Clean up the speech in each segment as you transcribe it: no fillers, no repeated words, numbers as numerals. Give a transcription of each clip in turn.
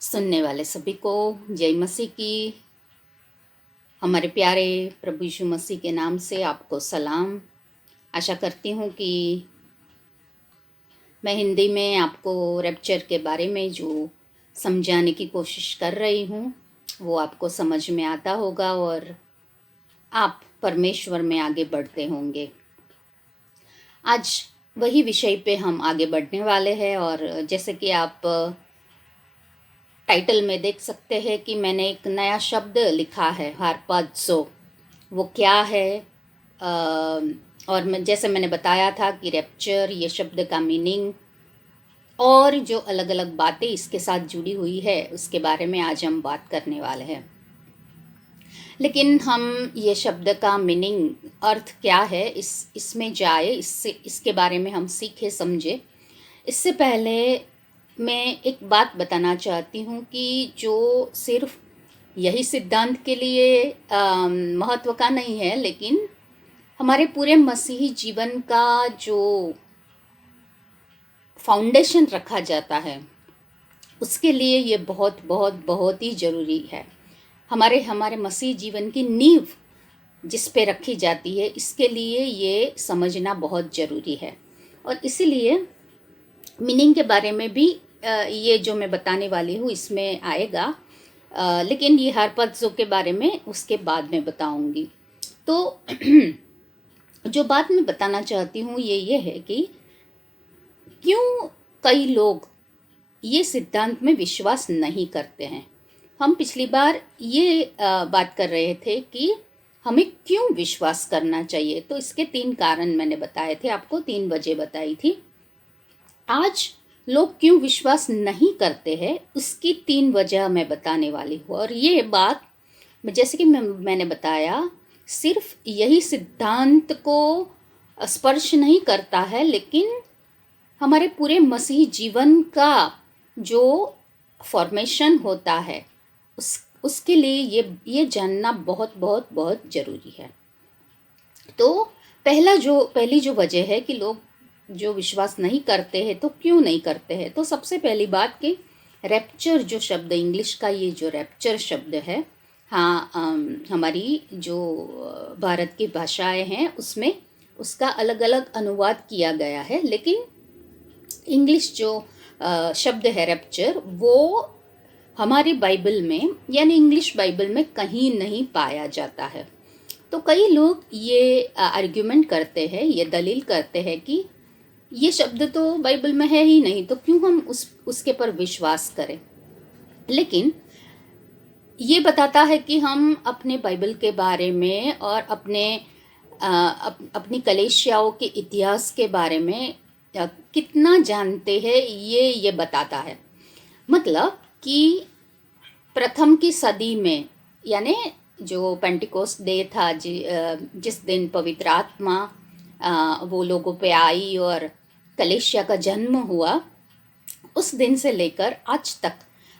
सुनने वाले सभी को जय मसीह की। हमारे प्यारे प्रभु यीशु मसीह के नाम से आपको सलाम। आशा करती हूँ कि मैं हिंदी में आपको रैप्चर के बारे में जो समझाने की कोशिश कर रही हूँ वो आपको समझ में आता होगा और आप परमेश्वर में आगे बढ़ते होंगे। आज वही विषय पे हम आगे बढ़ने वाले हैं और जैसे कि आप टाइटल में देख सकते हैं कि मैंने एक नया शब्द लिखा है, हार्पाज़ो। वो क्या है? और जैसे मैंने बताया था कि रैप्चर ये शब्द का मीनिंग और जो अलग अलग बातें इसके साथ जुड़ी हुई है उसके बारे में आज हम बात करने वाले हैं। लेकिन हम ये शब्द का मीनिंग, अर्थ क्या है, इसमें जाए, इसके बारे में हम सीखे समझे। इससे पहले मैं एक बात बताना चाहती हूँ कि जो सिर्फ यही सिद्धांत के लिए महत्व का नहीं है, लेकिन हमारे पूरे मसीही जीवन का जो फाउंडेशन रखा जाता है उसके लिए ये बहुत बहुत बहुत ही ज़रूरी है। हमारे हमारे मसीह जीवन की नींव जिस पे रखी जाती है, इसके लिए ये समझना बहुत ज़रूरी है। और इसीलिए मीनिंग के बारे में भी ये जो मैं बताने वाली हूँ इसमें आएगा, लेकिन ये हार्पाज़ो के बारे में उसके बाद में बताऊँगी। तो जो बात मैं बताना चाहती हूँ ये है कि क्यों कई लोग ये सिद्धांत में विश्वास नहीं करते हैं। हम पिछली बार ये बात कर रहे थे कि हमें क्यों विश्वास करना चाहिए, तो इसके 3 कारण मैंने बताए थे आपको, 3 वजह बताई थी। आज लोग क्यों विश्वास नहीं करते हैं उसकी 3 वजह मैं बताने वाली हूँ। और ये बात जैसे कि मैंने बताया, सिर्फ यही सिद्धांत को स्पर्श नहीं करता है, लेकिन हमारे पूरे मसीही जीवन का जो फॉर्मेशन होता है उसके लिए ये जानना बहुत बहुत बहुत ज़रूरी है। तो पहली जो वजह है कि लोग जो विश्वास नहीं करते हैं, तो क्यों नहीं करते हैं, तो सबसे पहली बात कि रैप्चर जो शब्द, इंग्लिश का ये जो रैप्चर शब्द है, हाँ, हमारी जो भारत की भाषाएं हैं उसमें उसका अलग अलग अनुवाद किया गया है, लेकिन इंग्लिश जो शब्द है रैप्चर, वो हमारी बाइबल में यानी इंग्लिश बाइबल में कहीं नहीं पाया जाता है। तो कई लोग ये आर्ग्यूमेंट करते हैं, ये दलील करते हैं कि ये शब्द तो बाइबल में है ही नहीं, तो क्यों हम उसके पर विश्वास करें। लेकिन ये बताता है कि हम अपने बाइबल के बारे में और अपनी कलीसियाओं के इतिहास के बारे में कितना जानते हैं, ये बताता है। मतलब कि प्रथम की सदी में, यानी जो पेंटिकोस्ट डे था, जिस दिन पवित्र आत्मा वो लोगों पे आई और कलीसिया का जन्म हुआ, उस दिन से लेकर आज तक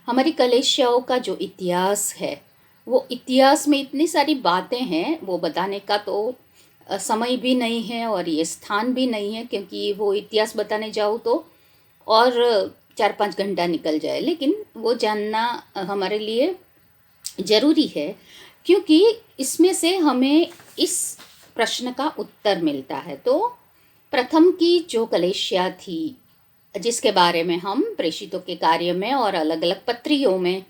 हमारी कलीसियाओं का जो इतिहास है, वो इतिहास में इतनी सारी बातें हैं, वो बताने का तो समय भी नहीं है और ये स्थान भी नहीं है, क्योंकि वो इतिहास बताने जाओ तो और 4-5 घंटा निकल जाए। लेकिन वो जानना हमारे लिए ज़रूरी है, क्योंकि इसमें से हमें इस प्रश्न का उत्तर मिलता है। तो प्रथम की जो कलीसिया थी, जिसके बारे में हम प्रेषितों के कार्य में और अलग अलग पत्रियों में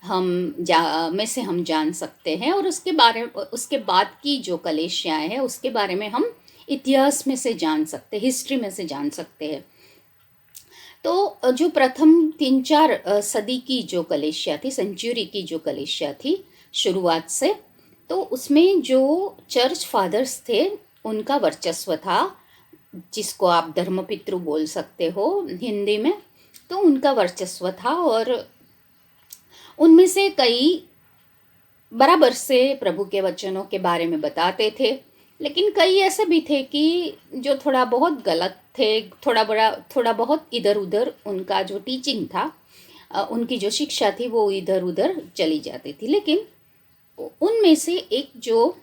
हम जान सकते हैं, और उसके बाद की जो कलीसियाएं हैं उसके बारे में हम इतिहास में से जान सकते हैं, हिस्ट्री में से जान सकते हैं। तो जो प्रथम 3-4 सदी की जो कलीसिया थी, सेंचुरी की जो कलीसिया थी शुरुआत से, तो उसमें जो चर्च फादर्स थे उनका वर्चस्व था, जिसको आप धर्मपितृ बोल सकते हो हिंदी में। तो उनका वर्चस्व था और उनमें से कई बराबर से प्रभु के वचनों के बारे में बताते थे, लेकिन कई ऐसे भी थे कि जो थोड़ा बहुत गलत थे, थोड़ा बहुत इधर उधर उनका जो टीचिंग था, उनकी जो शिक्षा थी वो इधर उधर चली जाती थी। लेकिन उनमें से एक जो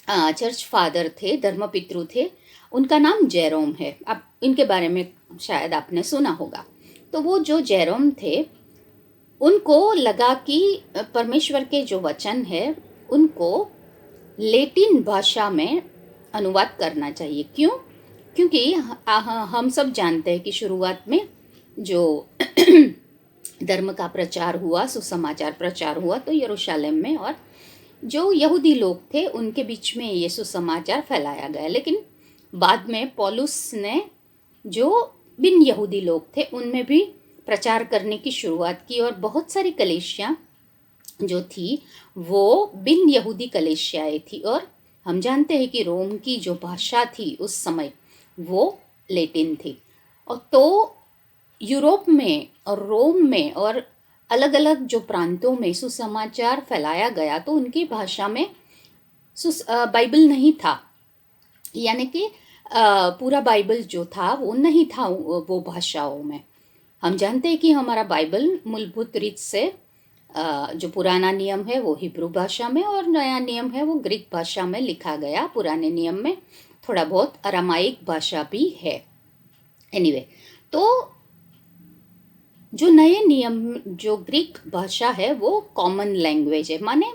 चर्च फादर थे, धर्मपितृ थे, उनका नाम जेरोम है। अब इनके बारे में शायद आपने सुना होगा। तो वो जो जेरोम थे, उनको लगा कि परमेश्वर के जो वचन है उनको लैटिन भाषा में अनुवाद करना चाहिए। क्यों? क्योंकि हम सब जानते हैं कि शुरुआत में जो धर्म का प्रचार हुआ, सुसमाचार प्रचार हुआ तो यरूशलेम में, और जो यहूदी लोग थे उनके बीच में ये सुसमाचार फैलाया गया। लेकिन बाद में पौलुस ने जो बिन यहूदी लोग थे उनमें भी प्रचार करने की शुरुआत की, और बहुत सारी कलीसियाँ जो थी वो बिन यहूदी कलीसियाएँ थी। और हम जानते हैं कि रोम की जो भाषा थी उस समय वो लैटिन थी। और तो यूरोप में और रोम में और अलग अलग जो प्रांतों में सुसमाचार फैलाया गया तो उनकी भाषा में बाइबल नहीं था, यानी कि पूरा बाइबल जो था वो नहीं था वो भाषाओं में। हम जानते हैं कि हमारा बाइबल मूलभूत रीत से जो पुराना नियम है वो हिब्रू भाषा में और नया नियम है वो ग्रीक भाषा में लिखा गया। पुराने नियम में थोड़ा बहुत अरामाइक भाषा भी है। एनीवे, तो जो नए नियम जो ग्रीक भाषा है वो कॉमन लैंग्वेज है, माने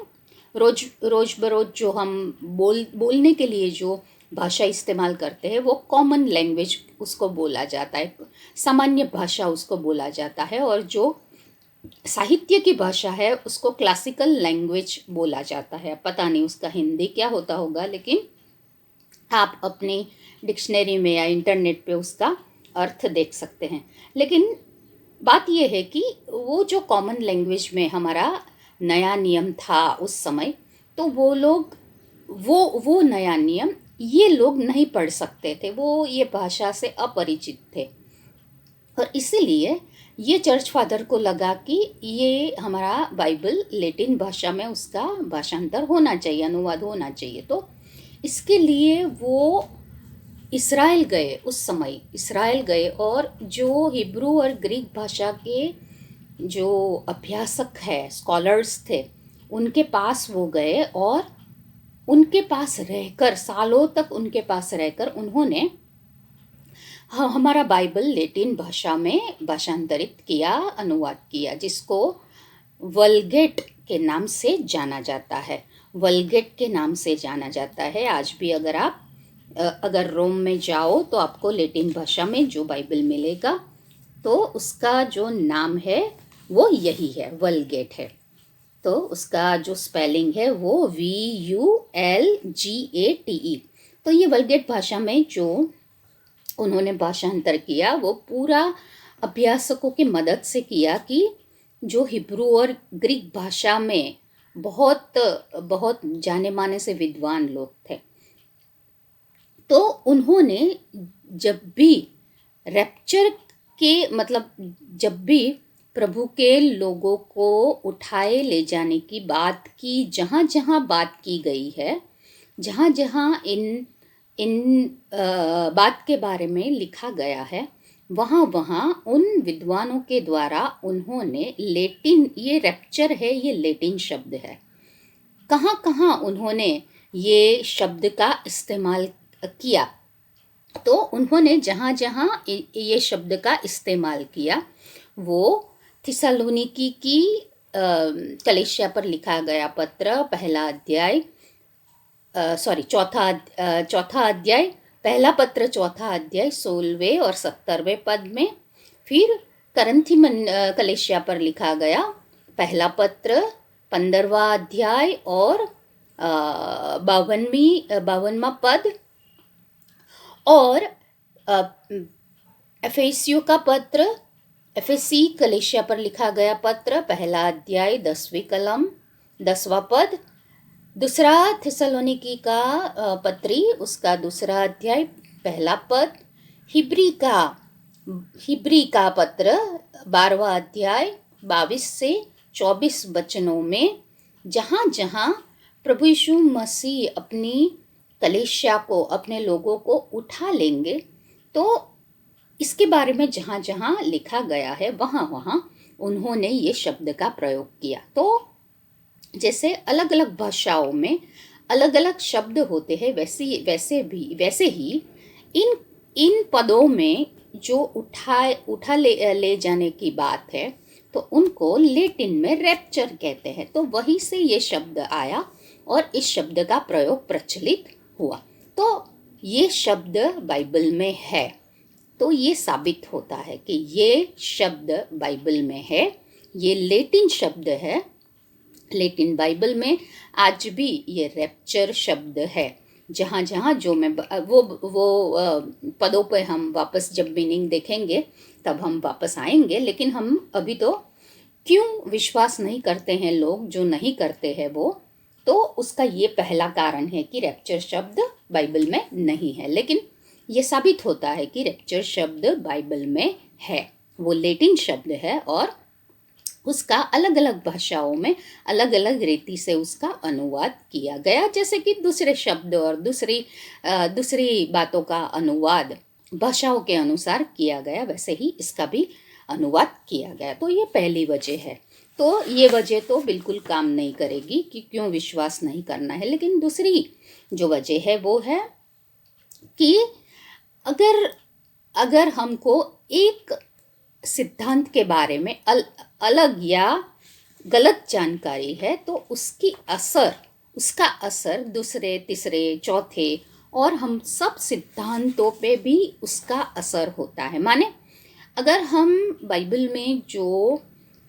रोज बरोज जो हम बोलने के लिए जो भाषा इस्तेमाल करते हैं वो कॉमन लैंग्वेज उसको बोला जाता है, सामान्य भाषा उसको बोला जाता है। और जो साहित्य की भाषा है उसको क्लासिकल लैंग्वेज बोला जाता है। पता नहीं उसका हिंदी क्या होता होगा, लेकिन आप अपनी डिक्शनरी में या इंटरनेट पे उसका अर्थ देख सकते हैं। लेकिन बात यह है कि वो जो कॉमन लैंग्वेज में हमारा नया नियम था उस समय, तो वो लोग वो नया नियम ये लोग नहीं पढ़ सकते थे, वो ये भाषा से अपरिचित थे। और इसीलिए ये चर्च फादर को लगा कि ये हमारा बाइबल लैटिन भाषा में उसका भाषांतर होना चाहिए, अनुवाद होना चाहिए। तो इसके लिए वो इस्राएल गए, उस समय इस्राएल गए, और जो हिब्रू और ग्रीक भाषा के जो अभ्यासक है, स्कॉलर्स थे, उनके पास वो गए और उनके पास रहकर, सालों तक उनके पास रहकर उन्होंने हमारा बाइबल लैटिन भाषा में भाषांतरित किया, अनुवाद किया, जिसको वल्गेट के नाम से जाना जाता है। वल्गेट के नाम से जाना जाता है। आज भी अगर रोम में जाओ तो आपको लैटिन भाषा में जो बाइबल मिलेगा तो उसका जो नाम है वो यही है, वल्गेट है। तो उसका जो स्पेलिंग है वो VULGATE। तो ये वल्गेट भाषा में जो उन्होंने भाषांतर किया वो पूरा अभ्यासकों की मदद से किया, कि जो हिब्रू और ग्रीक भाषा में बहुत बहुत जाने माने से विद्वान लोग थे। तो उन्होंने जब भी रैप्चर के मतलब जब भी प्रभु के लोगों को उठाए ले जाने की बात की, जहाँ जहाँ बात की गई है, जहाँ जहाँ इन बात के बारे में लिखा गया है, वहाँ वहाँ उन विद्वानों के द्वारा उन्होंने लैटिन, ये रैप्चर है ये लैटिन शब्द है, कहाँ कहाँ उन्होंने ये शब्द का इस्तेमाल किया। तो उन्होंने जहाँ जहाँ ये शब्द का इस्तेमाल किया वो थिस्सलुनीकी की कलीसिया पर लिखा गया पत्र, पहला अध्याय, चौथा अध्याय, पहला पत्र चौथा अध्याय 16वें और 17वें पद में। फिर करंथी कलीसिया पर लिखा गया पहला पत्र 15वां अध्याय और 52वां पद, और एफेसियों का पत्र, एफेसी कलीसिया पर लिखा गया पत्र, पहला अध्याय 10वीं कलम 10वां पद। दूसरा थिस्सलुनीकी का पत्री, उसका दूसरा अध्याय पहला पद। हिब्री का पत्र 12वां अध्याय 22 से 24 वचनों में, जहाँ जहाँ प्रभु यीशु मसीह अपनी कलीसिया को, अपने लोगों को उठा लेंगे, तो इसके बारे में जहाँ जहाँ लिखा गया है वहाँ वहाँ उन्होंने ये शब्द का प्रयोग किया। तो जैसे अलग अलग भाषाओं में अलग अलग शब्द होते हैं, वैसे ही इन पदों में जो उठा ले जाने की बात है तो उनको लैटिन में रैप्चर कहते हैं। तो वहीं से ये शब्द आया और इस शब्द का प्रयोग प्रचलित हुआ। तो ये शब्द बाइबल में है, तो ये साबित होता है कि ये शब्द बाइबल में है। ये लैटिन शब्द है, लैटिन बाइबल में आज भी ये रैप्चर शब्द है। जहाँ जहाँ जो मैं पदों पे हम वापस जब मीनिंग देखेंगे तब हम वापस आएंगे, लेकिन हम अभी तो क्यों विश्वास नहीं करते हैं लोग, जो नहीं करते हैं वो, तो उसका ये पहला कारण है कि रैप्चर शब्द बाइबल में नहीं है। लेकिन ये साबित होता है कि रैप्चर शब्द बाइबल में है। वो लैटिन शब्द है और उसका अलग अलग भाषाओं में अलग अलग रीति से उसका अनुवाद किया गया। जैसे कि दूसरे शब्द और दूसरी बातों का अनुवाद भाषाओं के अनुसार किया गया, वैसे ही इसका भी अनुवाद किया गया। तो ये पहली वजह है। तो ये वजह तो बिल्कुल काम नहीं करेगी कि क्यों विश्वास नहीं करना है। लेकिन दूसरी जो वजह है वो है कि अगर हमको एक सिद्धांत के बारे में अलग या गलत जानकारी है तो उसका असर दूसरे, तीसरे, चौथे और हम सब सिद्धांतों पे भी उसका असर होता है। माने अगर हम बाइबल में जो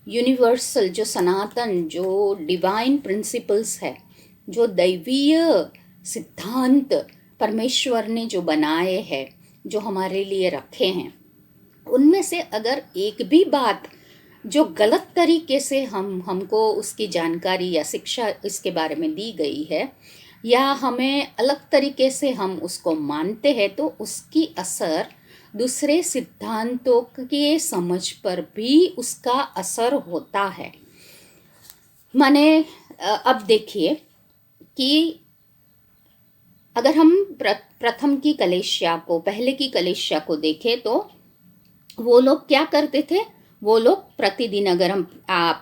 यूनिवर्सल, जो सनातन, जो डिवाइन प्रिंसिपल्स है, जो दैवीय सिद्धांत परमेश्वर ने जो बनाए हैं, जो हमारे लिए रखे हैं, उनमें से अगर एक भी बात जो गलत तरीके से हमको उसकी जानकारी या शिक्षा इसके बारे में दी गई है या हमें अलग तरीके से हम उसको मानते हैं, तो उसकी असर दूसरे सिद्धांतों के समझ पर भी उसका असर होता है। माने अब देखिए कि अगर हम प्रथम की कलीसिया को, पहले की कलीसिया को देखें तो वो लोग क्या करते थे। वो लोग प्रतिदिन, अगर हम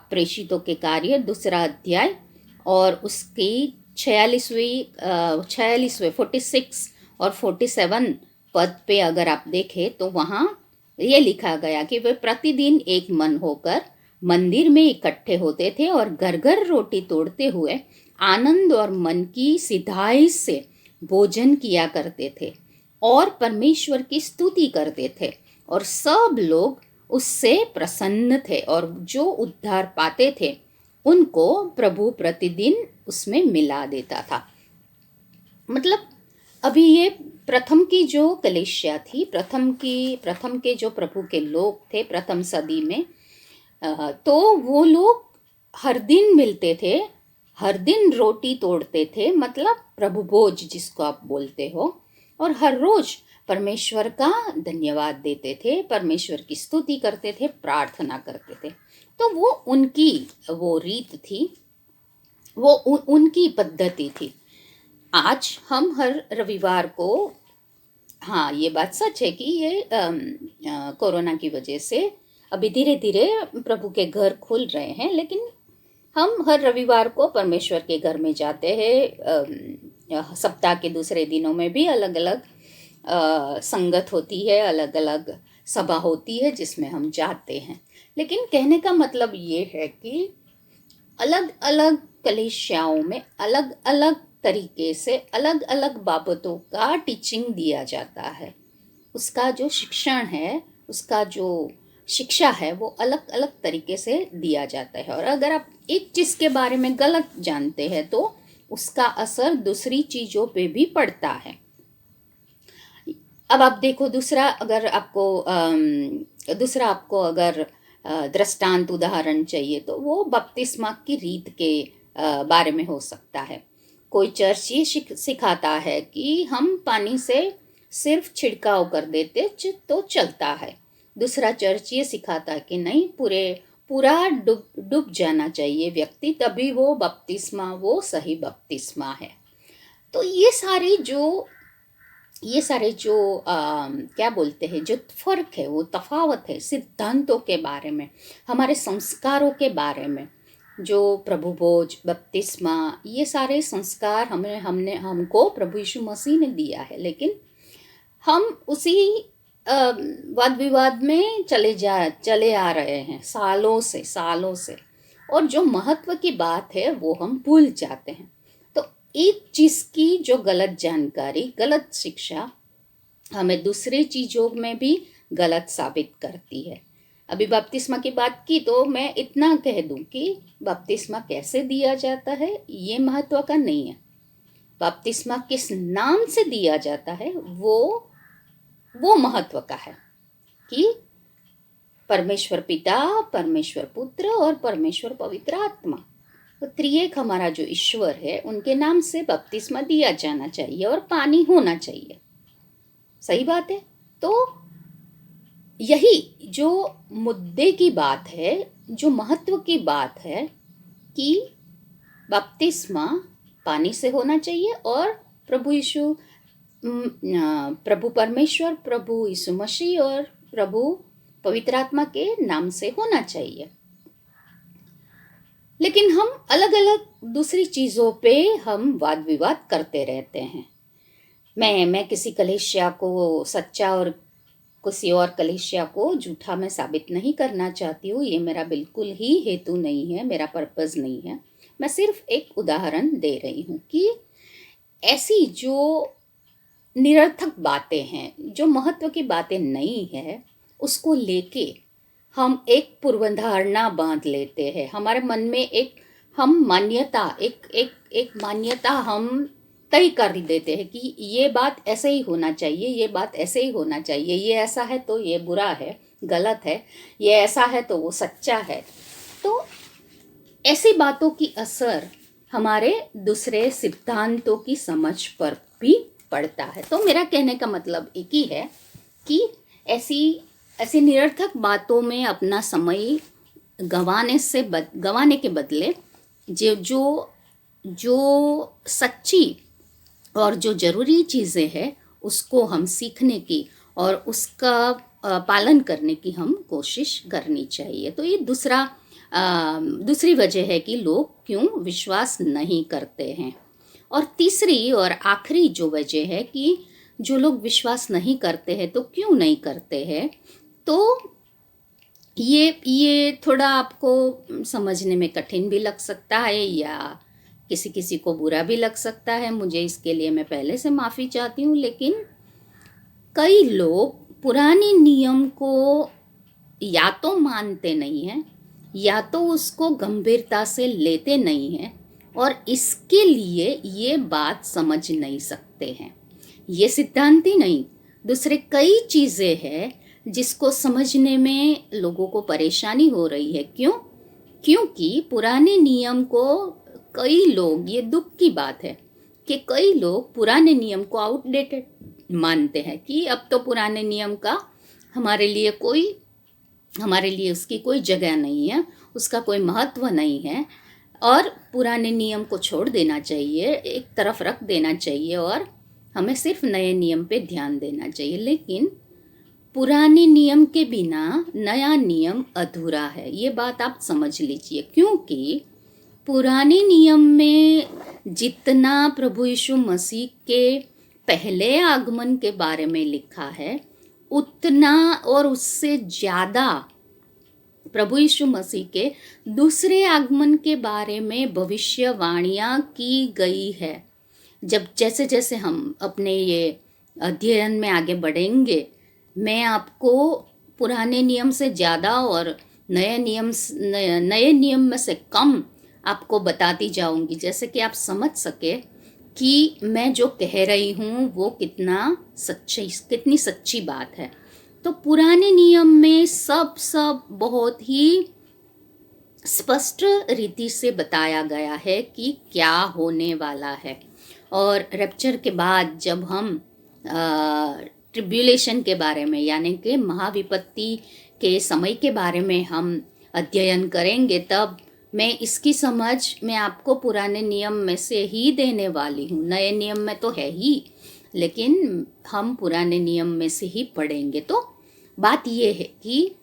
प्रेषितों के कार्य 2 अध्याय और उसकी 46वें 46 और 47 पद पे अगर आप देखें तो वहाँ ये लिखा गया कि वे प्रतिदिन एक मन होकर मंदिर में इकट्ठे होते थे और घर घर रोटी तोड़ते हुए आनंद और मन की सिधाई से भोजन किया करते थे और परमेश्वर की स्तुति करते थे और सब लोग उससे प्रसन्न थे और जो उद्धार पाते थे उनको प्रभु प्रतिदिन उसमें मिला देता था। मतलब अभी ये प्रथम की जो कलीसिया थी, प्रथम के जो प्रभु के लोग थे प्रथम सदी में, तो वो लोग हर दिन मिलते थे, हर दिन रोटी तोड़ते थे, मतलब प्रभु भोज जिसको आप बोलते हो, और हर रोज परमेश्वर का धन्यवाद देते थे, परमेश्वर की स्तुति करते थे, प्रार्थना करते थे। तो वो उनकी वो रीत थी, वो उनकी पद्धति थी। आज हम हर रविवार को, हाँ ये बात सच है कि ये कोरोना की वजह से अभी धीरे धीरे प्रभु के घर खुल रहे हैं, लेकिन हम हर रविवार को परमेश्वर के घर में जाते हैं। सप्ताह के दूसरे दिनों में भी अलग अलग संगत होती है, अलग अलग सभा होती है जिसमें हम जाते हैं। लेकिन कहने का मतलब ये है कि अलग अलग कलीसियाओं में अलग अलग तरीके से अलग अलग बाबतों का टीचिंग दिया जाता है। उसका जो शिक्षण है, उसका जो शिक्षा है वो अलग अलग तरीके से दिया जाता है। और अगर आप एक चीज़ के बारे में गलत जानते हैं तो उसका असर दूसरी चीज़ों पे भी पड़ता है। अब आप देखो, दूसरा आपको अगर दृष्टांत उदाहरण चाहिए तो वो बपतिस्मा की रीत के बारे में हो सकता है। कोई चर्च ये सिखाता है कि हम पानी से सिर्फ छिड़काव कर देते तो चलता है। दूसरा चर्च ये सिखाता है कि नहीं, पूरा डूब जाना चाहिए व्यक्ति, तभी वो बपतिस्मा, वो सही बपतिस्मा है। तो ये सारे जो क्या बोलते हैं, जो फर्क है, वो तफावत है सिद्धांतों के बारे में, हमारे संस्कारों के बारे में। जो प्रभु भोज, बपतिस्मा, ये सारे संस्कार हमको प्रभु यीशु मसीह ने दिया है, लेकिन हम उसी वाद विवाद में चले आ रहे हैं सालों से। और जो महत्व की बात है वो हम भूल जाते हैं। तो एक चीज़ की जो गलत जानकारी, गलत शिक्षा हमें दूसरे चीज़ों में भी गलत साबित करती है। अभी बपतिस्मा की बात की तो मैं इतना कह दूं कि बपतिस्मा कैसे दिया जाता है ये महत्व का नहीं है। बपतिस्मा किस नाम से दिया जाता है वो महत्व का है कि परमेश्वर पिता, परमेश्वर पुत्र और परमेश्वर पवित्र आत्मा, तो त्रिएक हमारा जो ईश्वर है उनके नाम से बपतिस्मा दिया जाना चाहिए और पानी होना चाहिए। सही बात है। तो यही जो मुद्दे की बात है, जो महत्व की बात है कि बपतिस्मा पानी से होना चाहिए और प्रभु यीशु, प्रभु परमेश्वर, प्रभु यीशु मसीह और प्रभु पवित्र आत्मा के नाम से होना चाहिए। लेकिन हम अलग अलग दूसरी चीज़ों पे हम वाद विवाद करते रहते हैं। मैं किसी कलीसिया को सच्चा और किसी और कलीसिया को झूठा मैं साबित नहीं करना चाहती हूँ। ये मेरा बिल्कुल ही हेतु नहीं है, मेरा पर्पज़ नहीं है। मैं सिर्फ एक उदाहरण दे रही हूँ कि ऐसी जो निरर्थक बातें हैं, जो महत्व की बातें नहीं है, उसको लेके हम एक पूर्वधारणा बांध लेते हैं। हमारे मन में एक मान्यता हम तय कर देते हैं कि ये बात ऐसे ही होना चाहिए, ये बात ऐसे ही होना चाहिए, ये ऐसा है तो ये बुरा है, गलत है, ये ऐसा है तो वो सच्चा है। तो ऐसी बातों की असर हमारे दूसरे सिद्धांतों की समझ पर भी पड़ता है। तो मेरा कहने का मतलब एक ही है कि ऐसी निरर्थक बातों में अपना समय गंवाने के बदले जो सच्ची और जो ज़रूरी चीज़ें हैं उसको हम सीखने की और उसका पालन करने की हम कोशिश करनी चाहिए। तो ये दूसरी वजह है कि लोग क्यों विश्वास नहीं करते हैं। और तीसरी और आखिरी जो वजह है कि जो लोग विश्वास नहीं करते हैं तो क्यों नहीं करते हैं, तो ये थोड़ा आपको समझने में कठिन भी लग सकता है या किसी को बुरा भी लग सकता है। मुझे इसके लिए मैं पहले से माफ़ी चाहती हूँ। लेकिन कई लोग पुराने नियम को या तो मानते नहीं हैं या तो उसको गंभीरता से लेते नहीं हैं और इसके लिए ये बात समझ नहीं सकते हैं। ये सिद्धांत ही नहीं, दूसरे कई चीज़ें हैं जिसको समझने में लोगों को परेशानी हो रही है। क्योंकि पुराने नियम को कई लोग, ये दुख की बात है कि कई लोग पुराने नियम को आउटडेटेड मानते हैं कि अब तो पुराने नियम का हमारे लिए उसकी कोई जगह नहीं है, उसका कोई महत्व नहीं है और पुराने नियम को छोड़ देना चाहिए, एक तरफ रख देना चाहिए और हमें सिर्फ नए नियम पे ध्यान देना चाहिए। लेकिन पुराने नियम के बिना नया नियम अधूरा है, ये बात आप समझ लीजिए। क्योंकि पुराने नियम में जितना प्रभु यीशु मसीह के पहले आगमन के बारे में लिखा है उतना और उससे ज़्यादा प्रभु यीशु मसीह के दूसरे आगमन के बारे में भविष्यवाणियाँ की गई है। जैसे जैसे हम अपने ये अध्ययन में आगे बढ़ेंगे, मैं आपको पुराने नियम से ज़्यादा और नए नियम में से कम आपको बताती जाऊंगी, जैसे कि आप समझ सके कि मैं जो कह रही हूँ वो कितनी सच्ची बात है। तो पुराने नियम में सब बहुत ही स्पष्ट रीति से बताया गया है कि क्या होने वाला है। और रैप्चर के बाद जब हम ट्रिब्यूलेशन के बारे में यानी कि महाविपत्ति के समय के बारे में हम अध्ययन करेंगे, तब मैं इसकी समझ मैं आपको पुराने नियम में से ही देने वाली हूँ। नए नियम में तो है ही, लेकिन हम पुराने नियम में से ही पढ़ेंगे। तो बात ये है कि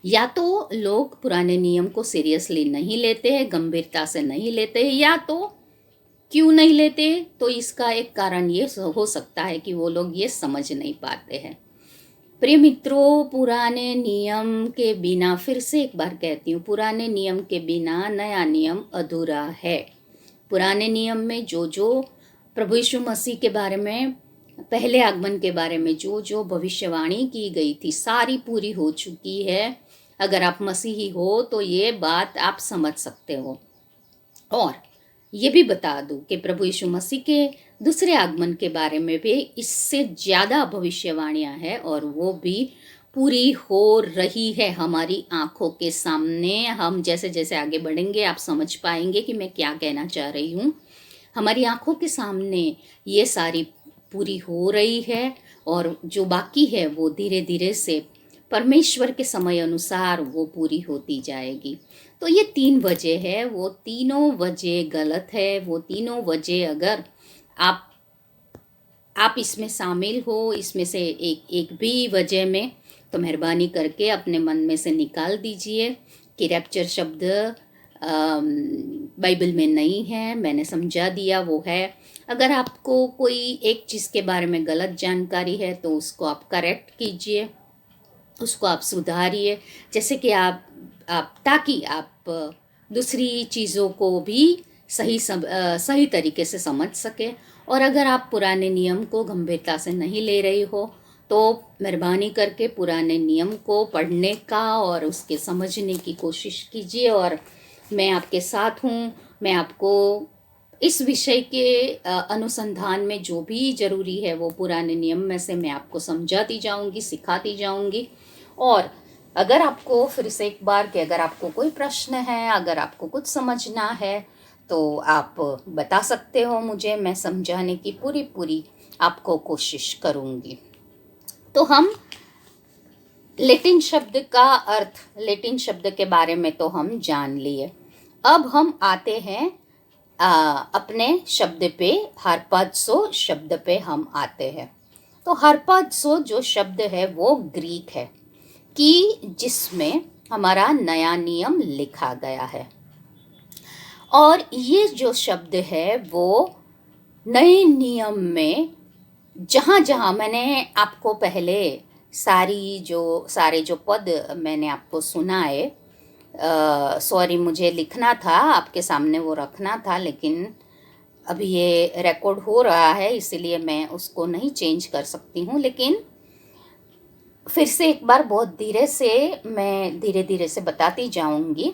या तो लोग पुराने नियम को सीरियसली नहीं लेते हैं, गंभीरता से नहीं लेते हैं, या तो क्यों नहीं लेते, तो इसका एक कारण ये हो सकता है कि वो लोग ये समझ नहीं पाते हैं। प्रिय मित्रों, पुराने नियम के बिना, फिर से एक बार कहती हूँ, पुराने नियम के बिना नया नियम अधूरा है। पुराने नियम में जो जो प्रभु यीशु मसीह के बारे में, पहले आगमन के बारे में जो जो भविष्यवाणी की गई थी, सारी पूरी हो चुकी है। अगर आप मसीही हो तो ये बात आप समझ सकते हो। और ये भी बता दूं कि प्रभु यीशु मसीह के दूसरे आगमन के बारे में भी इससे ज़्यादा भविष्यवाणियां हैं, और वो भी पूरी हो रही है हमारी आंखों के सामने। हम जैसे जैसे आगे बढ़ेंगे आप समझ पाएंगे कि मैं क्या कहना चाह रही हूँ। हमारी आंखों के सामने ये सारी पूरी हो रही है, और जो बाकी है वो धीरे धीरे से परमेश्वर के समय अनुसार वो पूरी होती जाएगी। तो ये 3 वजह है, वो तीनों वजह गलत है। वो तीनों वजह अगर आप इसमें शामिल हो, इसमें से एक भी वजह में, तो मेहरबानी करके अपने मन में से निकाल दीजिए कि रैप्चर शब्द बाइबल में नहीं है। मैंने समझा दिया वो है। अगर आपको कोई एक चीज़ के बारे में गलत जानकारी है तो उसको आप करेक्ट कीजिए, उसको आप सुधारिए, जैसे कि आप ताकि आप दूसरी चीज़ों को भी सही तरीके से समझ सके। और अगर आप पुराने नियम को गंभीरता से नहीं ले रही हो तो मेहरबानी करके पुराने नियम को पढ़ने का और उसके समझने की कोशिश कीजिए। और मैं आपके साथ हूँ। मैं आपको इस विषय के अनुसंधान में जो भी ज़रूरी है वो पुराने नियम में से मैं आपको समझाती जाऊँगी, सिखाती जाऊँगी। और अगर आपको, फिर से एक बार, कि अगर आपको कोई प्रश्न है, अगर आपको कुछ समझना है तो आप बता सकते हो मुझे। मैं समझाने की पूरी आपको कोशिश करूँगी। तो हम लैटिन शब्द का अर्थ, लैटिन शब्द के बारे में तो हम जान लिए। अब हम आते हैं अपने शब्द पे, हर्पाज़ो शब्द पे हम आते हैं। तो हर्पाज़ो जो शब्द है वो ग्रीक है, कि जिसमें हमारा नया नियम लिखा गया है। और ये जो शब्द है वो नए नियम में जहाँ जहाँ मैंने आपको पहले सारे जो पद मैंने आपको सुनाए, सॉरी, मुझे लिखना था आपके सामने, वो रखना था, लेकिन अभी ये रिकॉर्ड हो रहा है इसलिए मैं उसको नहीं चेंज कर सकती हूँ। लेकिन फिर से एक बार बहुत मैं धीरे धीरे से बताती जाऊंगी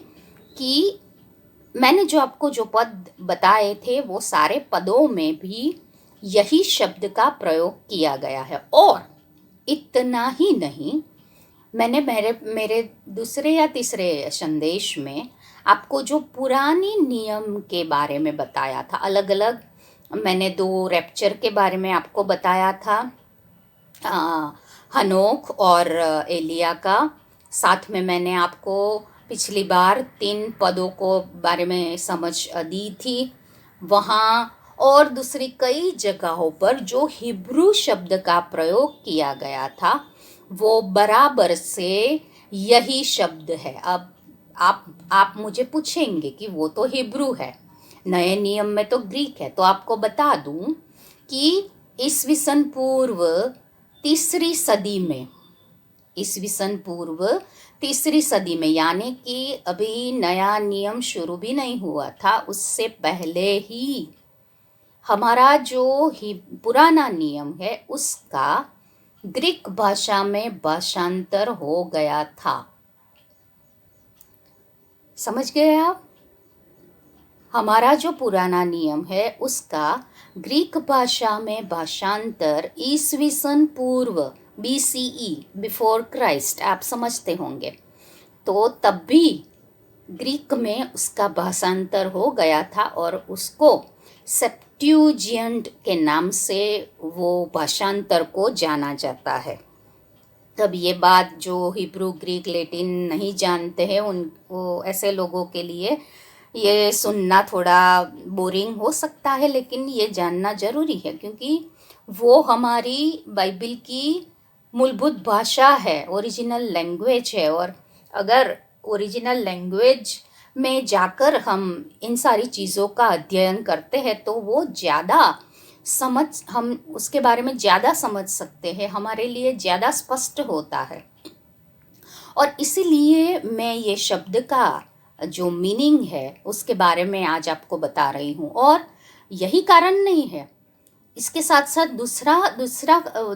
कि मैंने जो आपको जो पद बताए थे वो सारे पदों में भी यही शब्द का प्रयोग किया गया है। और इतना ही नहीं, मैंने मेरे दूसरे या तीसरे संदेश में आपको जो पुराने नियम के बारे में बताया था, अलग अलग, मैंने 2 रैप्चर के बारे में आपको बताया था, हनोक और एलिया का। साथ में मैंने आपको पिछली बार 3 पदों को बारे में समझ दी थी वहाँ। और दूसरी कई जगहों पर जो हिब्रू शब्द का प्रयोग किया गया था वो बराबर से यही शब्द है। अब आप मुझे पूछेंगे कि वो तो हिब्रू है, नए नियम में तो ग्रीक है। तो आपको बता दूं कि ईस्वीसन पूर्व तीसरी सदी में, यानी कि अभी नया नियम शुरू भी नहीं हुआ था, उससे पहले ही हमारा जो ही पुराना नियम है उसका ग्रीक भाषा में भाषांतर हो गया था। समझ गए आप? हमारा जो पुराना नियम है उसका ग्रीक भाषा में भाषांतर ईस्वीसन पूर्व BCE, बिफोर क्राइस्ट, आप समझते होंगे। तो तब भी ग्रीक में उसका भाषांतर हो गया था और उसको सेप्ट्यूजिएंट के नाम से वो भाषांतर को जाना जाता है। तब ये बात जो हिब्रू, ग्रीक, लैटिन नहीं जानते हैं उनको, ऐसे लोगों के लिए ये सुनना थोड़ा बोरिंग हो सकता है, लेकिन ये जानना ज़रूरी है क्योंकि वो हमारी बाइबल की मूलभूत भाषा है, ओरिजिनल लैंग्वेज है। और अगर ओरिजिनल लैंग्वेज में जाकर हम इन सारी चीज़ों का अध्ययन करते हैं तो वो ज़्यादा हम उसके बारे में ज़्यादा समझ सकते हैं, हमारे लिए ज़्यादा स्पष्ट होता है। और इसीलिए मैं ये शब्द का जो मीनिंग है उसके बारे में आज आपको बता रही हूँ। और यही कारण नहीं है, इसके साथ साथ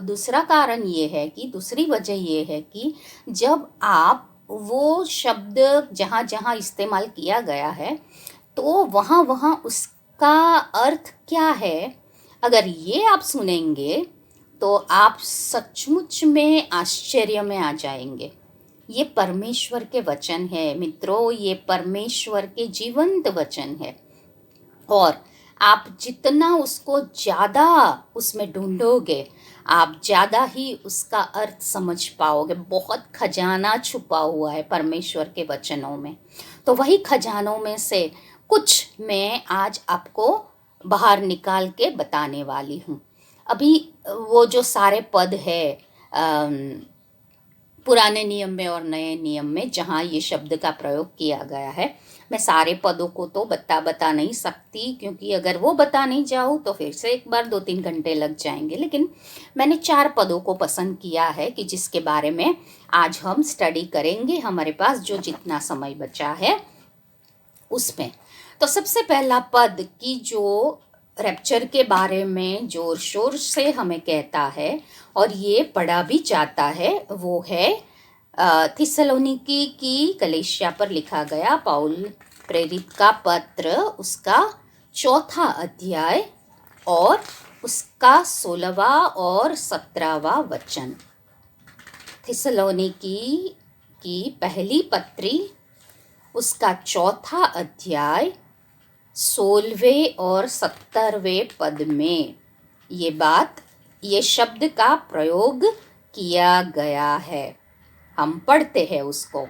दूसरा कारण ये है कि दूसरी वजह ये है कि जब आप वो शब्द जहाँ जहाँ इस्तेमाल किया गया है तो वहाँ वहाँ उसका अर्थ क्या है, अगर ये आप सुनेंगे तो आप सचमुच में आश्चर्य में आ जाएंगे। ये परमेश्वर के वचन है मित्रों, ये परमेश्वर के जीवंत वचन है। और आप जितना उसको ज़्यादा उसमें ढूंढोगे, आप ज़्यादा ही उसका अर्थ समझ पाओगे। बहुत खजाना छुपा हुआ है परमेश्वर के वचनों में। तो वही खजानों में से कुछ मैं आज आपको बाहर निकाल के बताने वाली हूँ। अभी वो जो सारे पद है पुराने नियम में और नए नियम में जहाँ ये शब्द का प्रयोग किया गया है, मैं सारे पदों को तो बता नहीं सकती, क्योंकि अगर वो बता नहीं जाऊँ तो फिर से एक बार 2-3 घंटे लग जाएंगे। लेकिन मैंने 4 पदों को पसंद किया है कि जिसके बारे में आज हम स्टडी करेंगे, हमारे पास जो जितना समय बचा है उसमें। तो सबसे पहला पद की जो रैप्चर के बारे में जोर शोर से हमें कहता है और ये पढ़ा भी जाता है, वो है थिस्सलुनीकी की कलीसिया पर लिखा गया पौल प्रेरित का पत्र, उसका 4 अध्याय और उसका 16वां और 17वां वचन। थिस्सलुनीकी की पहली पत्री, उसका 4 अध्याय 16वें और 17वें पद में ये शब्द का प्रयोग किया गया है। हम पढ़ते हैं उसको,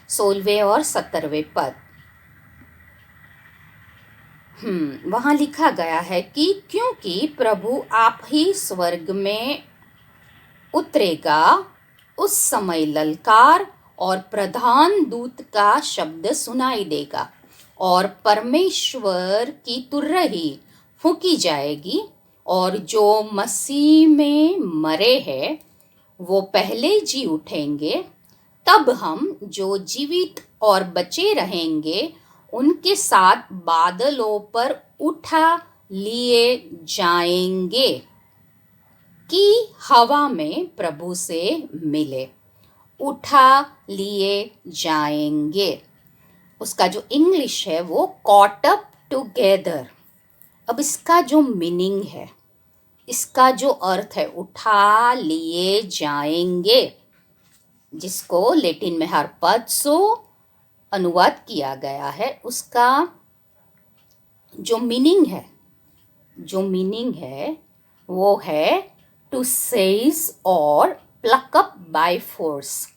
16वें और 17वें पद। वहाँ लिखा गया है कि क्योंकि प्रभु आप ही स्वर्ग में उतरेगा, उस समय ललकार और प्रधान दूत का शब्द सुनाई देगा और परमेश्वर की तुरही फूंकी जाएगी और जो मसीह में मरे हैं वो पहले जी उठेंगे। तब हम जो जीवित और बचे रहेंगे उनके साथ बादलों पर उठा लिए जाएंगे कि हवा में प्रभु से मिले। उठा लिए जाएंगे, उसका जो इंग्लिश है वो कॉट अप टुगेदर। अब इसका जो मीनिंग है, इसका जो अर्थ है उठा लिए जाएंगे, जिसको लैटिन में हरपत्सो अनुवाद किया गया है, उसका जो मीनिंग है वो है टू सेज और प्लक अप बाय फोर्स।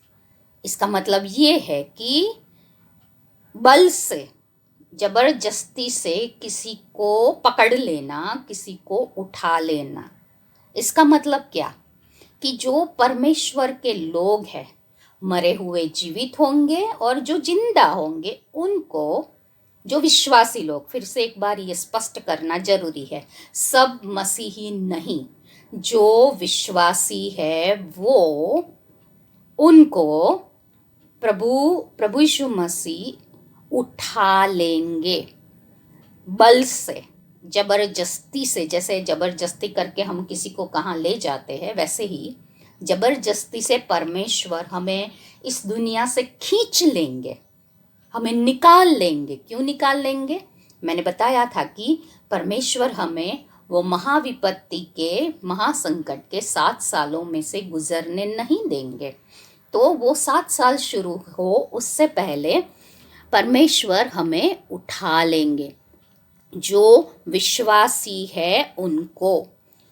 इसका मतलब ये है कि बल से, जबरदस्ती से किसी को पकड़ लेना, किसी को उठा लेना। इसका मतलब क्या कि जो परमेश्वर के लोग हैं, मरे हुए जीवित होंगे और जो जिंदा होंगे, उनको, जो विश्वासी लोग, फिर से एक बार ये स्पष्ट करना जरूरी है, सब मसीही नहीं, जो विश्वासी है वो उनको प्रभु यीशु मसीह उठा लेंगे बल से, जबरदस्ती से। जैसे जबरदस्ती करके हम किसी को कहाँ ले जाते हैं, वैसे ही जबरदस्ती से परमेश्वर हमें इस दुनिया से खींच लेंगे, हमें निकाल लेंगे। क्यों निकाल लेंगे? मैंने बताया था कि परमेश्वर हमें वो महाविपत्ति के, महासंकट के 7 सालों में से गुजरने नहीं देंगे। तो वो 7 साल शुरू हो उससे पहले परमेश्वर हमें उठा लेंगे। जो विश्वासी है उनको,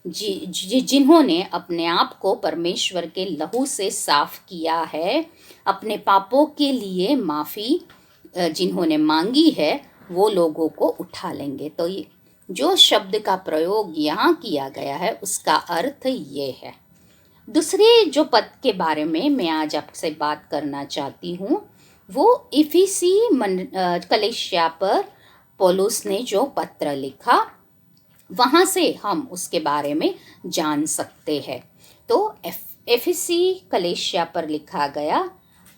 जिन्होंने अपने आप को परमेश्वर के लहू से साफ किया है, अपने पापों के लिए माफ़ी जिन्होंने मांगी है, वो लोगों को उठा लेंगे। तो ये जो शब्द का प्रयोग यहाँ किया गया है उसका अर्थ ये है। दूसरे जो पद के बारे में मैं आज आपसे बात करना चाहती हूँ वो इफिसी कलीसिया पर पौलुस ने जो पत्र लिखा वहाँ से हम उसके बारे में जान सकते हैं। तो एफिसी कलीसिया पर लिखा गया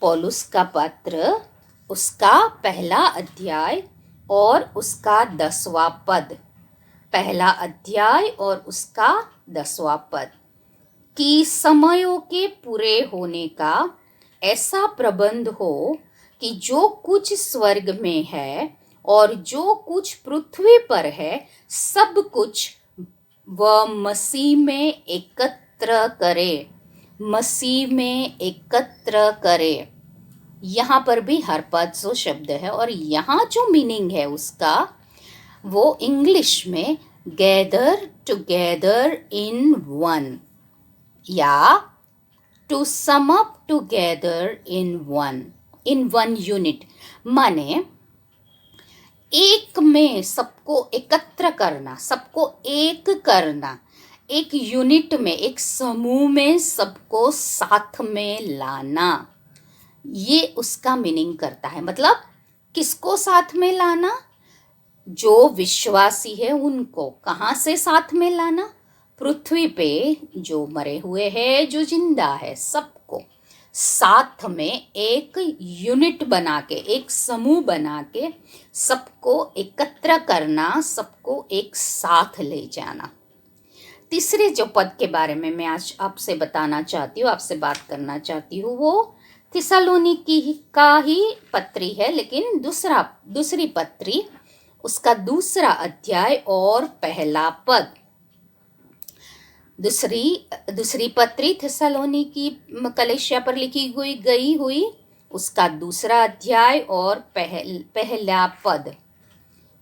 पौलुस का पत्र, उसका पहला अध्याय और उसका 10वां पद, पहला अध्याय और उसका 10वां पद, कि समयों के पूरे होने का ऐसा प्रबंध हो कि जो कुछ स्वर्ग में है और जो कुछ पृथ्वी पर है, सब कुछ वह मसीह में एकत्र करे, मसीह में एकत्र करे। यहाँ पर भी हर पद जो शब्द है और यहाँ जो मीनिंग है उसका, वो इंग्लिश में गैदर टुगेदर इन वन, या to sum up together in one unit, माने एक में सबको एकत्र करना, सबको एक करना, एक यूनिट में, एक समूह में सबको साथ में लाना, ये उसका मीनिंग करता है। मतलब किसको साथ में लाना? जो विश्वासी है उनको। कहाँ से साथ में लाना? पृथ्वी पे जो मरे हुए हैं, जो जिंदा है, सबको साथ में एक यूनिट बना के, एक समूह बना के सबको एकत्र करना, सबको एक साथ ले जाना। तीसरे जो पद के बारे में मैं आज आपसे बताना चाहती हूँ, आपसे बात करना चाहती हूँ, वो थिस्सलुनीकी का ही पत्री है, लेकिन दूसरी पत्री, उसका 2 अध्याय और पहला पद। दूसरी पत्री थिस्सलुनीकी कलीसिया पर लिखी गई हुई, उसका 2 अध्याय और पहला पद।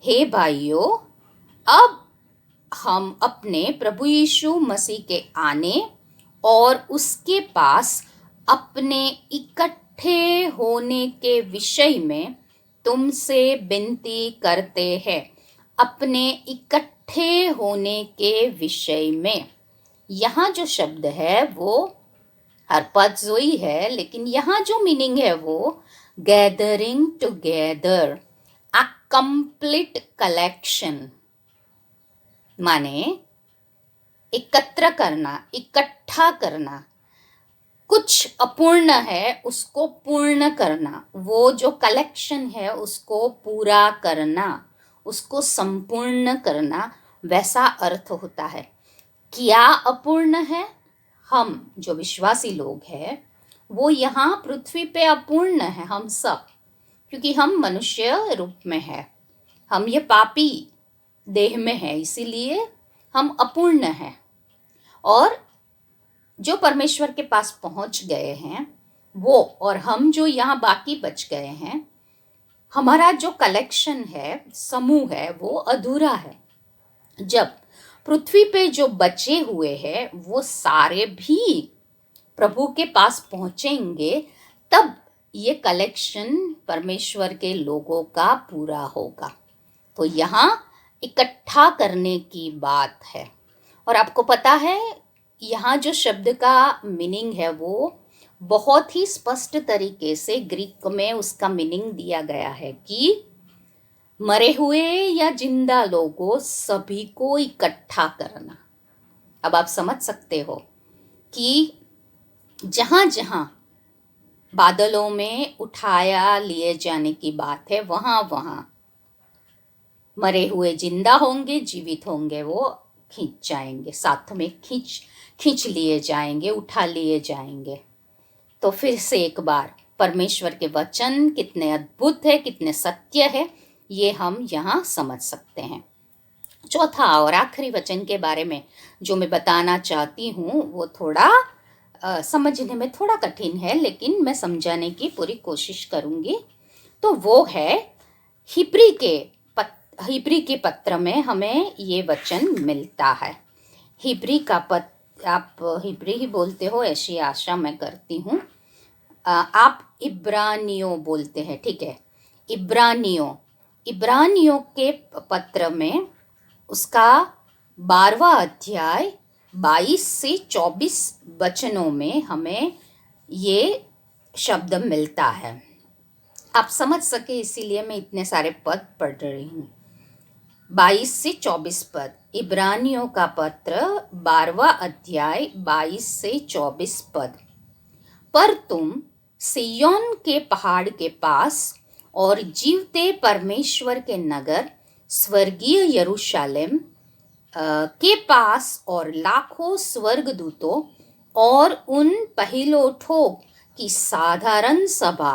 हे भाइयों, अब हम अपने प्रभु यीशु मसीह के आने और उसके पास अपने इकट्ठे होने के विषय में तुमसे विनती करते हैं। अपने इकट्ठे होने के विषय में, यहाँ जो शब्द है वो हर पद जो ही है, लेकिन यहाँ जो मीनिंग है वो gathering together, a complete collection, माने एकत्र करना, इकट्ठा करना। कुछ अपूर्ण है उसको पूर्ण करना, वो जो कलेक्शन है उसको पूरा करना, उसको संपूर्ण करना, वैसा अर्थ होता है। क्या अपूर्ण है? हम जो विश्वासी लोग हैं वो यहाँ पृथ्वी पे अपूर्ण है, हम सब, क्योंकि हम मनुष्य रूप में है, हम ये पापी देह में है, इसीलिए हम अपूर्ण हैं। और जो परमेश्वर के पास पहुंच गए हैं वो, और हम जो यहाँ बाकी बच गए हैं, हमारा जो कलेक्शन है, समूह है, वो अधूरा है। जब पृथ्वी पे जो बचे हुए हैं वो सारे भी प्रभु के पास पहुंचेंगे, तब ये कलेक्शन परमेश्वर के लोगों का पूरा होगा। तो यहाँ इकट्ठा करने की बात है। और आपको पता है यहाँ जो शब्द का मीनिंग है वो बहुत ही स्पष्ट तरीके से ग्रीक में उसका मीनिंग दिया गया है कि मरे हुए या जिंदा लोगों सभी को इकट्ठा करना। अब आप समझ सकते हो कि जहाँ जहाँ बादलों में उठाया लिए जाने की बात है, वहाँ वहाँ मरे हुए जिंदा होंगे, जीवित होंगे, वो खींच जाएंगे, साथ में खींच लिए जाएंगे, उठा लिए जाएंगे। तो फिर से एक बार परमेश्वर के वचन कितने अद्भुत है, कितने सत्य है, ये हम यहाँ समझ सकते हैं। चौथा और आखिरी वचन के बारे में जो मैं बताना चाहती हूँ वो थोड़ा समझने में थोड़ा कठिन है, लेकिन मैं समझाने की पूरी कोशिश करूँगी। तो वो है हिब्री के पत्र में हमें ये वचन मिलता है। हिब्री का पत्र, आप हिब्री ही बोलते हो ऐसी आशा मैं करती हूँ, आप इब्रानियों बोलते हैं, ठीक है। इब्रानियों के पत्र में उसका 12वां अध्याय 22 से 24 वचनों में हमें ये शब्द मिलता है। आप समझ सके इसीलिए मैं इतने सारे पद पढ़ रही हूँ। 22 से 24 पद। इब्रानियों का पत्र 12वां अध्याय 22 से 24 पद। पर तुम सिय्योन के पहाड़ के पास और जीवते परमेश्वर के नगर स्वर्गीय यरूशलेम के पास और लाखों स्वर्गदूतों और उन पहिलोठों की साधारण सभा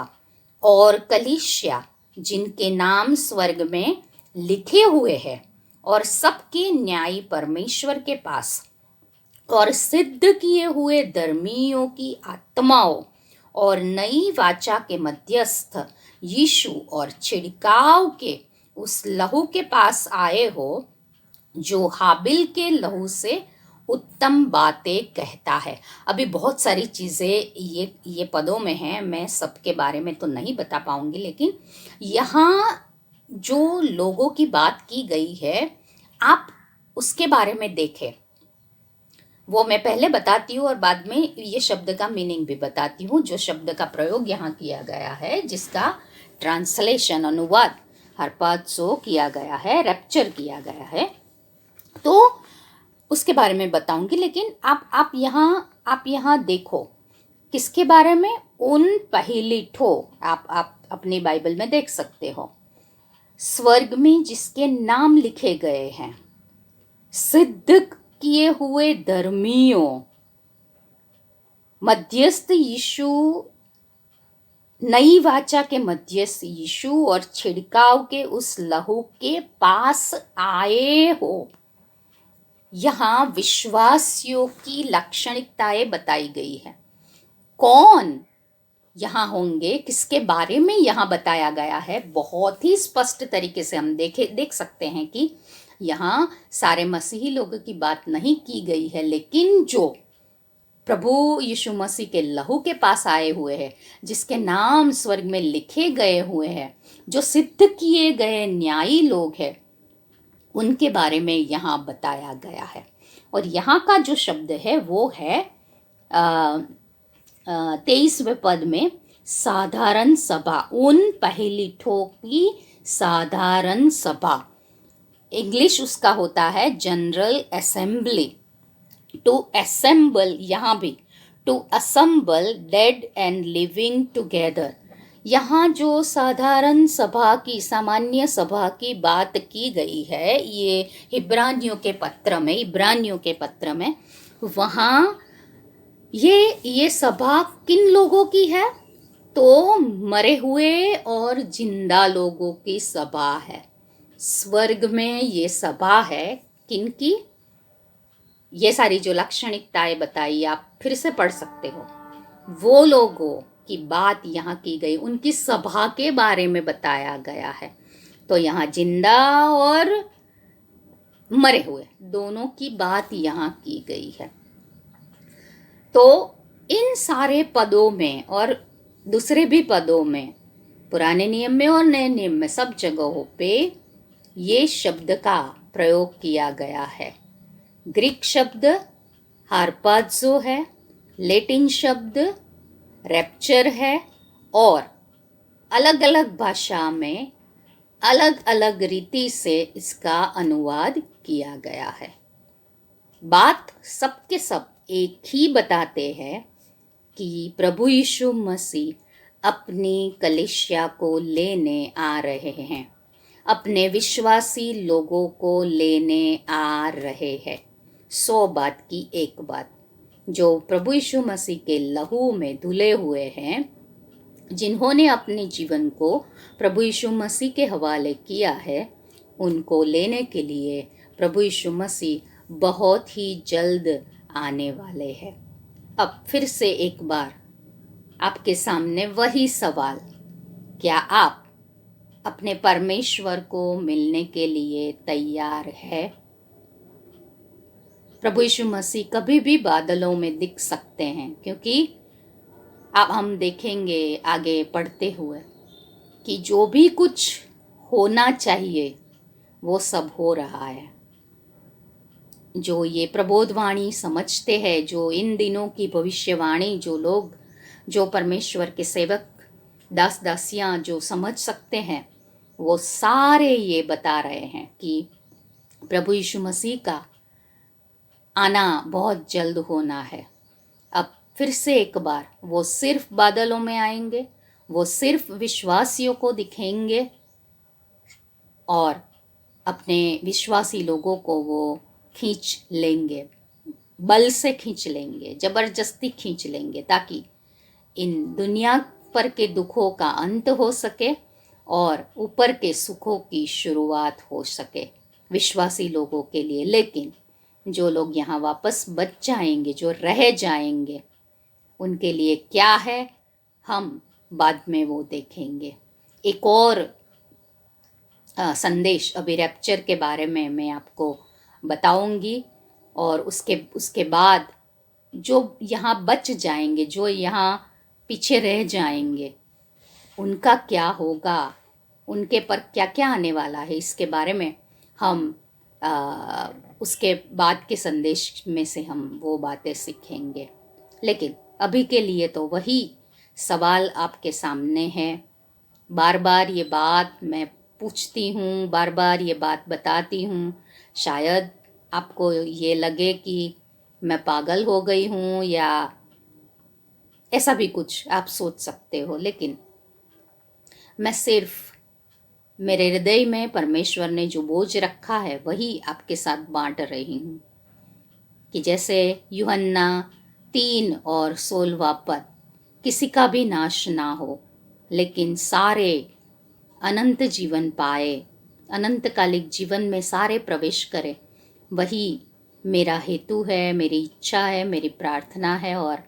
और कलीसिया जिनके नाम स्वर्ग में लिखे हुए हैं और सबके न्यायी परमेश्वर के पास और सिद्ध किए हुए धर्मियों की आत्माओं और नई वाचा के मध्यस्थ यीशु और छिड़काव के उस लहू के पास आए हो जो हाबिल के लहू से उत्तम बातें कहता है। अभी बहुत सारी चीज़ें ये पदों में हैं, मैं सबके बारे में तो नहीं बता पाऊंगी, लेकिन यहाँ जो लोगों की बात की गई है आप उसके बारे में देखें। वो मैं पहले बताती हूँ और बाद में ये शब्द का मीनिंग भी बताती हूँ। जो शब्द का प्रयोग यहाँ किया गया है, जिसका ट्रांसलेशन अनुवाद हरपात्सो किया गया है, रैप्चर किया गया है, तो उसके बारे में बताऊंगी। लेकिन आप यहाँ देखो किसके बारे में, उन पहली ठो आप अपनी बाइबल में देख सकते हो, स्वर्ग में जिसके नाम लिखे गए हैं, सिद्ध किए हुए धर्मियों, मध्यस्थ यीशु, नई वाचा के मध्यस्थ यीशु और छिड़काव के उस लहू के पास आए हो। यहाँ विश्वासियों की लाक्षणिकताएं बताई गई है। कौन यहाँ होंगे, किसके बारे में यहाँ बताया गया है, बहुत ही स्पष्ट तरीके से हम देख सकते हैं कि यहाँ सारे मसीही लोगों की बात नहीं की गई है, लेकिन जो प्रभु यीशु मसीह के लहू के पास आए हुए हैं, जिसके नाम स्वर्ग में लिखे गए हुए हैं, जो सिद्ध किए गए न्यायी लोग हैं, उनके बारे में यहाँ बताया गया है। और यहाँ का जो शब्द है वो है 23वें पद में साधारण सभा, उन पहली ठो की साधारण सभा। इंग्लिश उसका होता है जनरल असेंबली। टू असेंबल, यहाँ भी to assemble dead and living together. यहाँ जो साधारण सभा की, सामान्य सभा की बात की गई है, ये इब्रानियों के पत्र में वहाँ ये सभा किन लोगों की है, तो मरे हुए और जिंदा लोगों की सभा है। स्वर्ग में ये सभा है किन की, ये सारी जो लाक्षणिकताएं बताई आप फिर से पढ़ सकते हो। वो लोगों की बात यहाँ की गई, उनकी सभा के बारे में बताया गया है। तो यहाँ जिंदा और मरे हुए दोनों की बात यहाँ की गई है। तो इन सारे पदों में और दूसरे भी पदों में, पुराने नियम में और नए नियम में, सब जगहों पे ये शब्द का प्रयोग किया गया है। ग्रीक शब्द हार्पाज़ो है, लैटिन शब्द रैप्चर है, और अलग अलग भाषा में अलग अलग रीति से इसका अनुवाद किया गया है। बात सबके सब एक ही बताते हैं कि प्रभु यीशु मसीह अपनी कलीसिया को लेने आ रहे हैं, अपने विश्वासी लोगों को लेने आ रहे हैं। 100 बात की एक बात, जो प्रभु यीशु मसीह के लहू में धुले हुए हैं, जिन्होंने अपने जीवन को प्रभु यीशु मसीह के हवाले किया है, उनको लेने के लिए प्रभु यीशु मसीह बहुत ही जल्द आने वाले हैं। अब फिर से एक बार आपके सामने वही सवाल, क्या आप अपने परमेश्वर को मिलने के लिए तैयार है? प्रभु यीशु मसीह कभी भी बादलों में दिख सकते हैं, क्योंकि अब हम देखेंगे आगे पढ़ते हुए कि जो भी कुछ होना चाहिए वो सब हो रहा है। जो ये प्रबोधवाणी समझते हैं, जो इन दिनों की भविष्यवाणी, जो लोग, जो परमेश्वर के सेवक दास दासियां जो समझ सकते हैं, वो सारे ये बता रहे हैं कि प्रभु यीशु मसीह का आना बहुत जल्द होना है। अब फिर से एक बार वो सिर्फ बादलों में आएंगे, वो सिर्फ विश्वासियों को दिखेंगे और अपने विश्वासी लोगों को वो खींच लेंगे, बल से खींच लेंगे, जबरदस्ती खींच लेंगे, ताकि इन दुनिया पर के दुखों का अंत हो सके और ऊपर के सुखों की शुरुआत हो सके विश्वासी लोगों के लिए। लेकिन जो लोग यहाँ वापस बच जाएंगे, जो रह जाएंगे, उनके लिए क्या है हम बाद में वो देखेंगे। एक और संदेश अभी रैप्चर के बारे में मैं आपको बताऊंगी, और उसके बाद जो यहाँ बच जाएंगे, जो यहाँ पीछे रह जाएंगे, उनका क्या होगा, उनके पर क्या क्या आने वाला है, इसके बारे में हम उसके बाद के संदेश में से हम वो बातें सीखेंगे। लेकिन अभी के लिए तो वही सवाल आपके सामने है। बार बार ये बात मैं पूछती हूँ, बार बार ये बात बताती हूँ। शायद आपको ये लगे कि मैं पागल हो गई हूँ या ऐसा भी कुछ आप सोच सकते हो, लेकिन मैं सिर्फ मेरे हृदय में परमेश्वर ने जो बोझ रखा है वही आपके साथ बांट रही हूँ। कि जैसे यूहन्ना 3:16 पद, किसी का भी नाश ना हो लेकिन सारे अनंत जीवन पाए, अनंतकालिक जीवन में सारे प्रवेश करें, वही मेरा हेतु है, मेरी इच्छा है, मेरी प्रार्थना है। और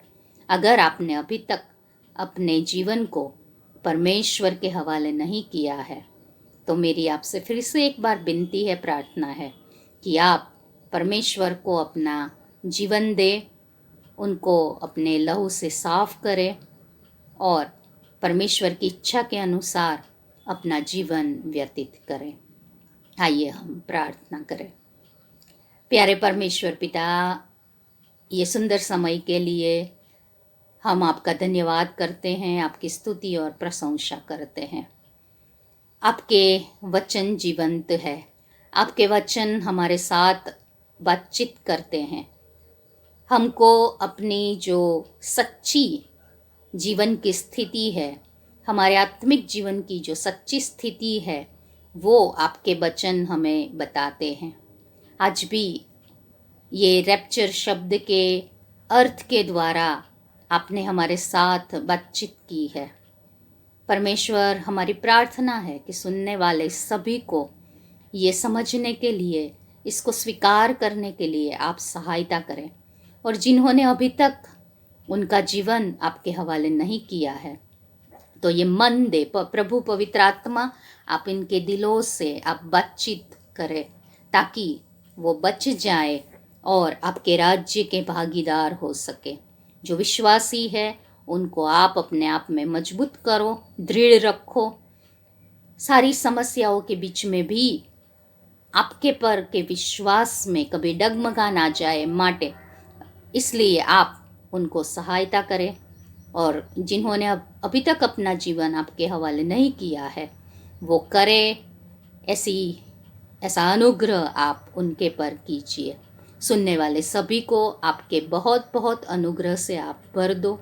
अगर आपने अभी तक अपने जीवन को परमेश्वर के हवाले नहीं किया है, तो मेरी आपसे फिर से एक बार विनती है, प्रार्थना है कि आप परमेश्वर को अपना जीवन दें, उनको अपने लहू से साफ करें और परमेश्वर की इच्छा के अनुसार अपना जीवन व्यतीत करें। आइए हम प्रार्थना करें। प्यारे परमेश्वर पिता, ये सुंदर समय के लिए हम आपका धन्यवाद करते हैं, आपकी स्तुति और प्रशंसा करते हैं। आपके वचन जीवंत है, आपके वचन हमारे साथ बातचीत करते हैं, हमको अपनी जो सच्ची जीवन की स्थिति है, हमारे आत्मिक जीवन की जो सच्ची स्थिति है, वो आपके वचन हमें बताते हैं। आज भी ये रैप्चर शब्द के अर्थ के द्वारा आपने हमारे साथ बातचीत की है। परमेश्वर, हमारी प्रार्थना है कि सुनने वाले सभी को ये समझने के लिए, इसको स्वीकार करने के लिए आप सहायता करें, और जिन्होंने अभी तक उनका जीवन आपके हवाले नहीं किया है, तो ये मन दे प्रभु पवित्र आत्मा, आप इनके दिलों से आप बातचीत करें ताकि वो बच जाए और आपके राज्य के भागीदार हो सके। जो विश्वासी है उनको आप अपने आप में मजबूत करो, दृढ़ रखो, सारी समस्याओं के बीच में भी आपके पर के विश्वास में कभी डगमगा ना जाए माटे, इसलिए आप उनको सहायता करें। और जिन्होंने अभी तक अपना जीवन आपके हवाले नहीं किया है वो करें, ऐसा अनुग्रह आप उनके पर कीजिए। सुनने वाले सभी को आपके बहुत बहुत अनुग्रह से आप भर दो,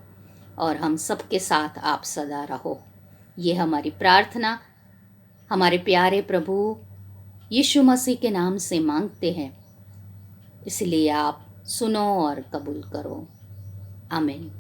और हम सबके साथ आप सदा रहो। ये हमारी प्रार्थना हमारे प्यारे प्रभु यीशु मसीह के नाम से मांगते हैं, इसलिए आप सुनो और कबूल करो। आमीन।